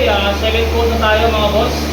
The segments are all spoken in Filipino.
Okay, 7 coat na tayo mga boss.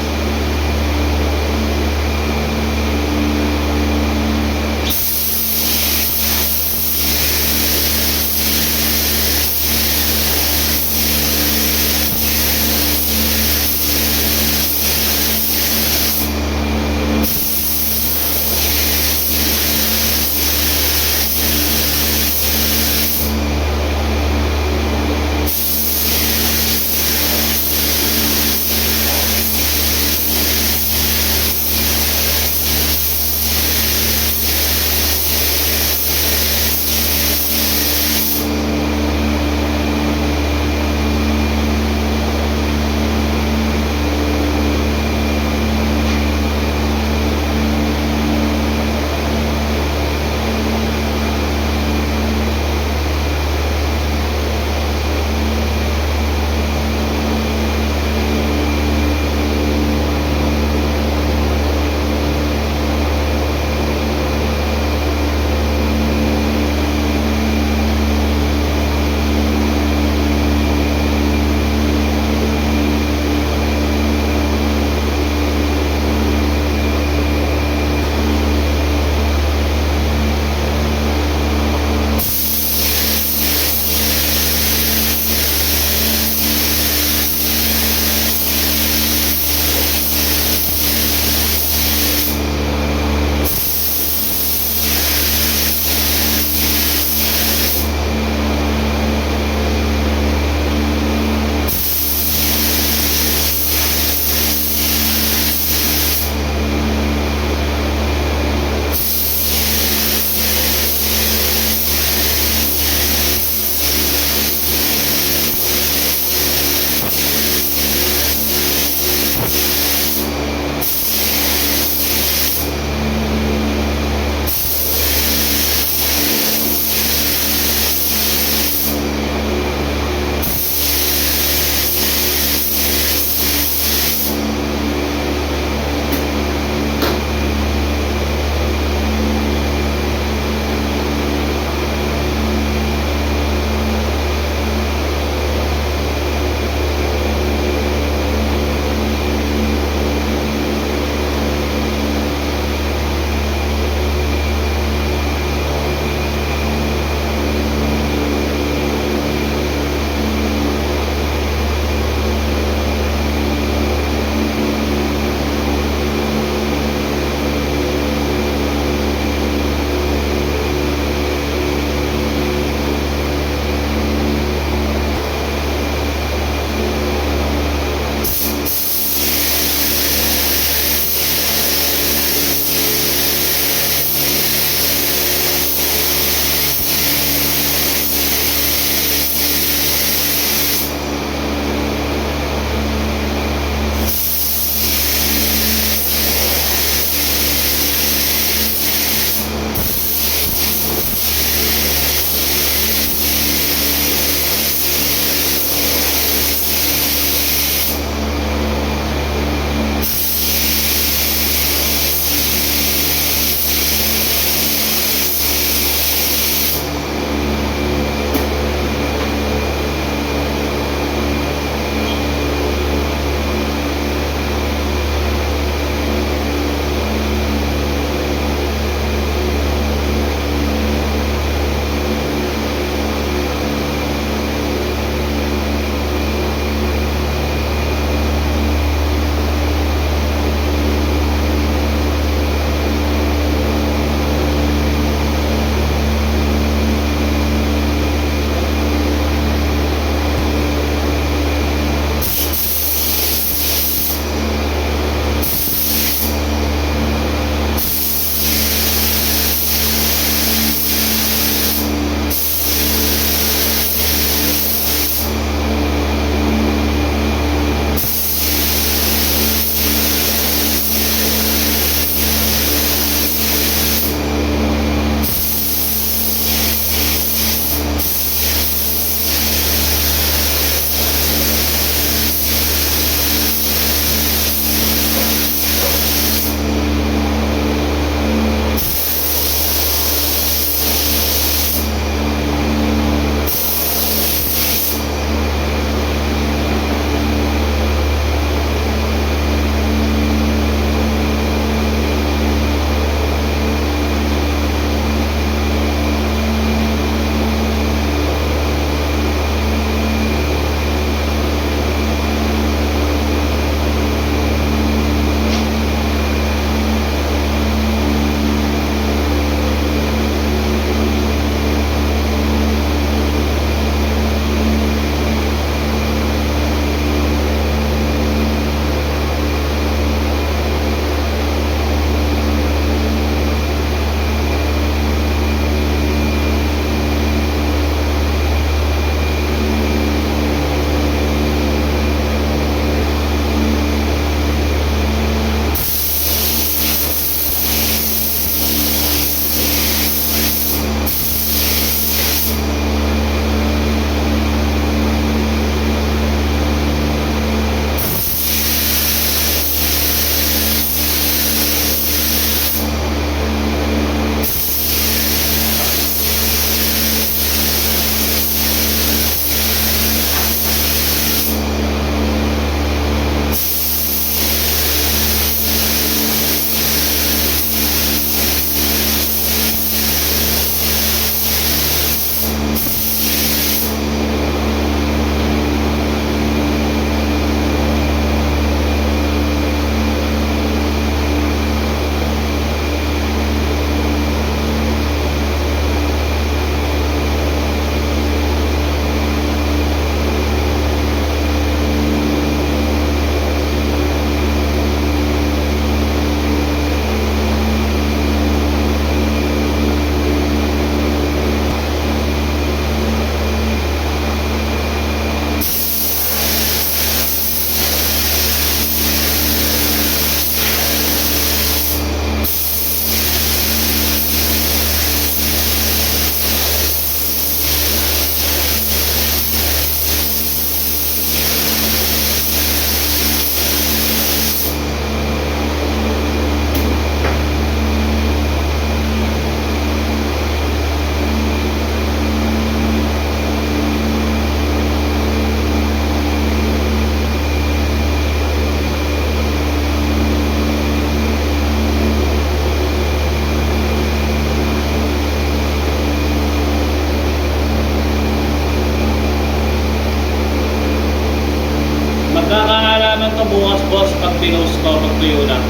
Magkakaalaman ko bukas, boss, pag pinost ko, pag tuyo na.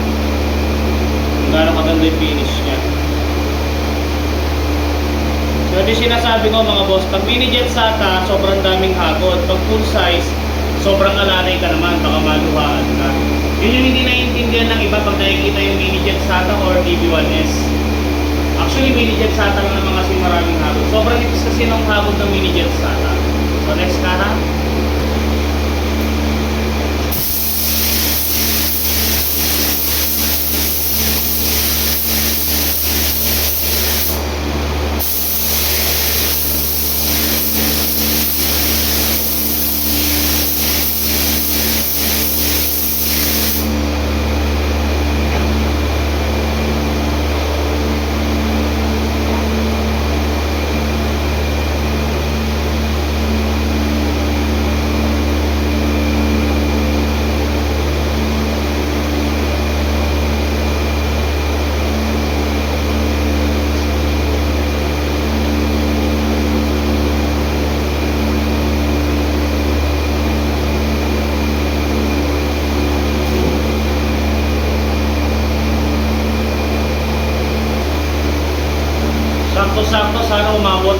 Kung gaano kaganda yung finish niya. So, ito yung sinasabi ko mga boss, pag mini jet SATA, sobrang daming hagod. Pag full size, sobrang alanay ka naman, baka maluhaan ka. Yun yung hindi naiintindihan ng iba pag nakikita yung mini jet SATA or DB1S. Actually, mini jet SATA lang naman kasi maraming hagod. Sobrang ipis kasi ng hagod ng mini jet SATA. So, next ka ha. Sakto-sakto, sana umabot.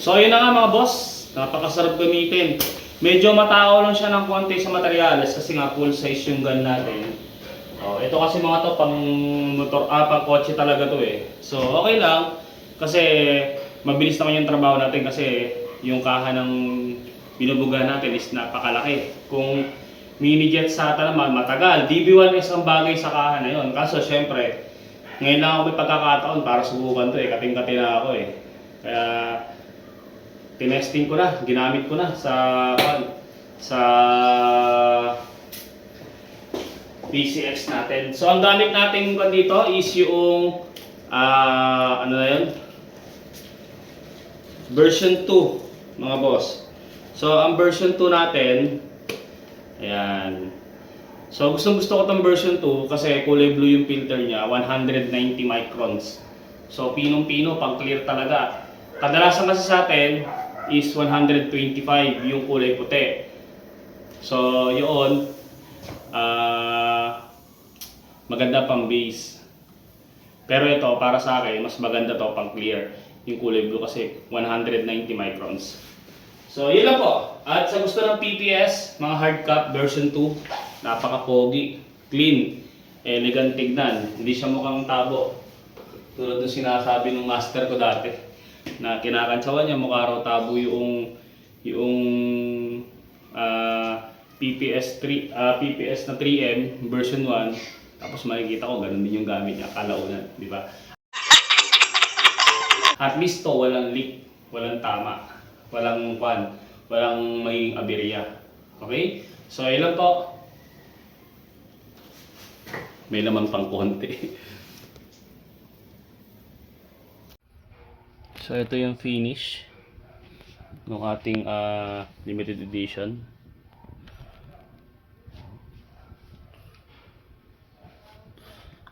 So ayun na nga mga boss, napakasarap gamitin. Medyo matao lang siya ng konti sa materyales kasi nga full size yung gun natin. Oh, ito kasi mga to pang motor, pang kotse talaga to eh. So okay lang kasi mabilis naman yung trabaho natin kasi yung kaha ng binubuga natin is napakalaki. Kung mini jet SATA naman matagal, DB1S ang bagay sa kaha na yon. Kaso syempre, ngayon lang ako may pagkakataon para subukan to eh, kating-kati na ako eh. Kaya tinesting ko na, ginamit ko na sa PCX natin. So ang gamit natin dito is yung ano na yun? Version 2 mga boss. So ang version 2 natin, ayan. So gusto ko tong version 2 kasi kulay blue yung filter niya, 190 microns. So pinong-pino, pang clear talaga. Kadalasan kasi sa atin is 125 yung kulay puti. So yun, maganda pang base. Pero ito para sa akin mas maganda to pang clear yung kulay blue kasi 190 microns. So yun lang po. At sa gusto ng PPS, mga hard cap version 2, napaka-pogi, clean, elegant tignan, hindi siya mukhang tabo. Tulad ng sinasabi ng master ko dati na kinakantsawan niya mukha raw tabo yung PPS na 3M version 1, tapos makikita ko ganun din yung gamit niya kalaunan, di ba? At least to walang leak, walang tama, walang maging aberya. Okay? So ilan po? May laman pang konti. So ito yung finish ng ating limited edition.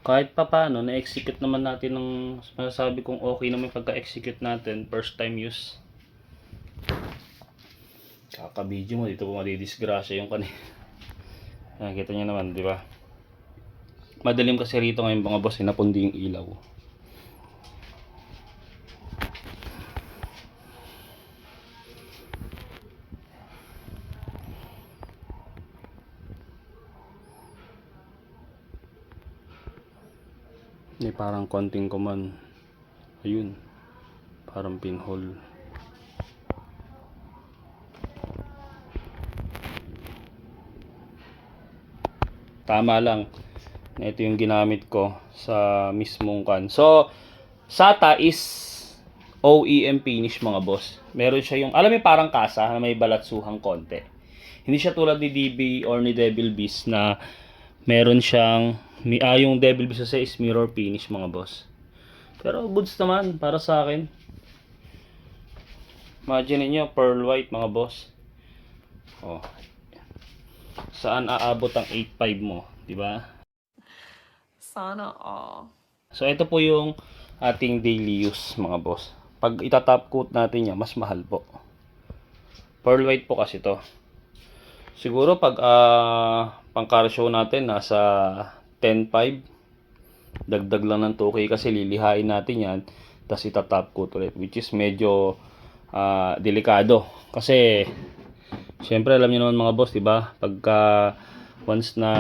Kahit pa paano, na-execute naman natin ng masasabi kong okay naman pagka-execute natin, first time use. Kaka-video mo, dito po madidisgrasya yung kanina. Nakikita nyo naman, di ba? Madalim kasi rito ngayon mga boss, napundi yung ilaw. May parang konting kuman. Ayun. Parang pinhole. Tama lang. Ito yung ginamit ko sa mismong kan. So, SATA is OEM finish mga boss. Meron siya yung, alam mo parang kasa na may balatsuhang konti. Hindi siya tulad ni DB or ni Devil Beast na meron siyang, yung Devil Beast kasi is mirror finish mga boss. Pero goods naman para sa akin. Imagine niyo pearl white mga boss. Oh. Saan aabot ang 8.5 mo, di ba? Sana all. So ito po yung ating daily use mga boss. Pag itatop coat natin yan, mas mahal po. Pearl white po kasi to. Siguro pag pang car show natin nasa 10.5, dagdag lang ng 2K kasi lilihain natin yan, tapos itatop coat ulit, which is medyo delikado kasi syempre alam niyo naman mga boss, di ba? Pagka once na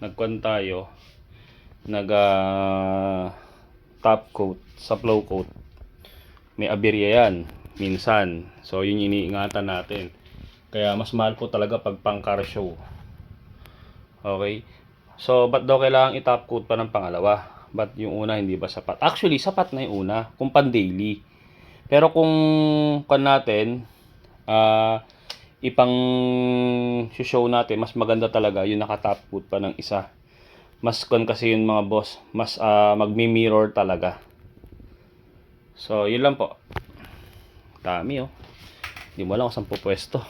nagkuhan tayo, nag top coat sa flow coat, may aberya yan minsan. So yun yung iniingatan natin. Kaya mas mahal po talaga pag pang car show. Okay? So ba't daw kailangan i-top coat pa ng pangalawa? Ba't yung una hindi ba sapat? Actually sapat na yung una kung pan daily. Pero kung kan natin ipang show natin, mas maganda talaga yung naka-top coat pa ng isa. Mas kon kasi yun mga boss, mas magmi-mirror talaga. So yun lang po. Dami oh. Hindi mo lang kung saan po pwesto.